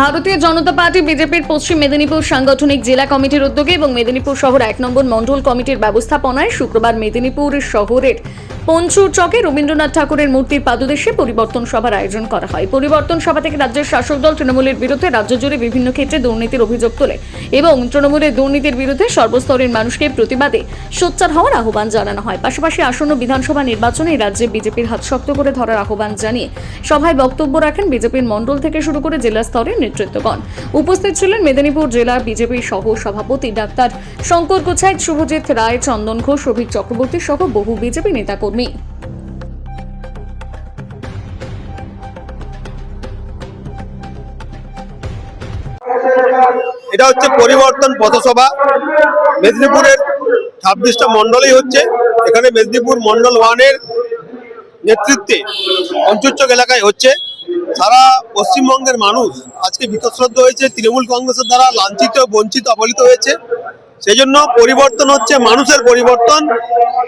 ভারতীয় জনতা পার্টি বিজেপির পশ্চিম মেদিনীপুর সাংগঠনিক জেলা কমিটির উদ্যোগে এবং মেদিনীপুর শহর 1 নম্বর মণ্ডল কমিটির ব্যবস্থাপনায় শুক্রবার মেদিনীপুর শহরের পঞ্চুর চকে রবীন্দ্রনাথ ঠাকুরের মূর্তির পাদদেশে পরিবর্তন সভার আয়োজন করা হয়। পরিবর্তন সভা থেকে রাজ্যের শাসক দল তৃণমূলের বিরুদ্ধে রাজ্য জুড়ে বিভিন্ন ক্ষেত্রে দুর্নীতির অভিযোগ তোলে এবং তৃণমূলের দুর্নীতির বিরুদ্ধে সর্বস্তরের মানুষকে প্রতিবাদে সোচ্চার হওয়ার আহ্বান জানানো হয়। পাশাপাশি আসন্ন বিধানসভা নির্বাচনে রাজ্যে বিজেপির হাত শক্ত করে ধরার আহ্বান জানিয়ে সভায় বক্তব্য রাখেন বিজেপির মণ্ডল থেকে শুরু করে জেলা স্তরের নেতৃত্বগণ। উপস্থিত ছিলেন মেদিনীপুর জেলা বিজেপি সহ সভাপতি ডাক্তার শঙ্কর কোছাইত, শুভজিৎ রায়, চন্দন ঘোষ, রবিক চক্রবর্তী সহ বহু বিজেপি নেতাকর্মী। এটা হচ্ছে পরিবর্তন পথসভা। মেদিনীপুরের 26টা মন্ডলেই হচ্ছে। এখানে মেদিনীপুর মন্ডল 1-এর নেতৃত্বে পঞ্চুচক এলাকায় হচ্ছে। সারা পশ্চিমবঙ্গের মানুষ আজকে বিতশ্রদ্ধ হয়েছে, তৃণমূল কংগ্রেসের দ্বারা লাঞ্ছিত, বঞ্চিত, অবহেলিত হয়েছে। সেই জন্য পরিবর্তন হচ্ছে মানুষের পরিবর্তন,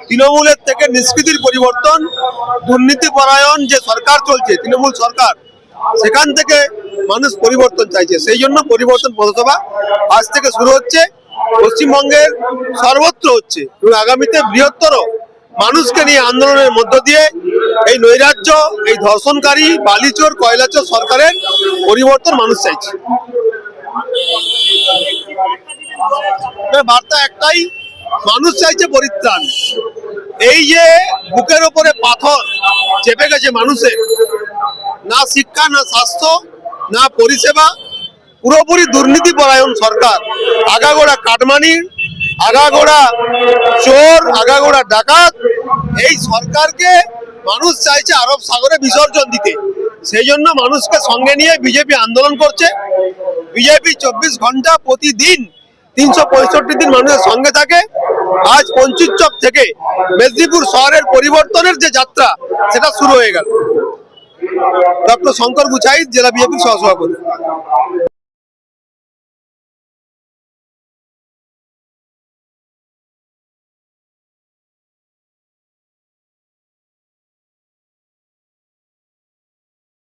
তৃণমূলের থেকে নিষ্কৃতির পরিবর্তন। দুর্নীতিপরায়ণ যে সরকার চলছে, তৃণমূল সরকার, সেখান থেকে মানুষ পরিবর্তন চাইছে। সেই জন্য পরিবর্তন পথসভা আজ থেকে শুরু হচ্ছে, পশ্চিমবঙ্গের সর্বত্র হচ্ছে এবং আগামীতে বৃহত্তর মানুষকে নিয়ে আন্দোলনের মধ্য দিয়ে এই নৈরাজ্য, এই ধর্ষণকারী, বালিচোর, কয়লাচোর সরকারের পরিবর্তন মানুষ চাইছে। বার্তা একটাই, মানুষ চাইছে পরিত্রাণ। এই যে বুকের ওপরে পাথর চেপে গেছে মানুষের, না শিক্ষা, না স্বাস্থ্য, না পরিষেবা, পুরোপুরি দুর্নীতিপরায়ণ সরকার। আগাগোড়া কাটমানি, আগাগোড়া চোর, আগাগোড়া ডাকাত। এই সরকারকে মানুষ চাইছে আরব সাগরে বিসর্জন দিতে। সেই জন্য মানুষকে সঙ্গে নিয়ে বিজেপি আন্দোলন করছে। বিজেপি 24 ঘন্টা প্রতিদিন 365 দিন মানুষের সঙ্গে থাকে। আজ পঞ্চুচক থেকে মেদিনীপুর শহরের পরিবর্তনের যে যাত্রা, সেটা শুরু হয়ে গেল। ডক্টর শঙ্কর কোছাইত, জেলা বিজেপির সহসভাপতি।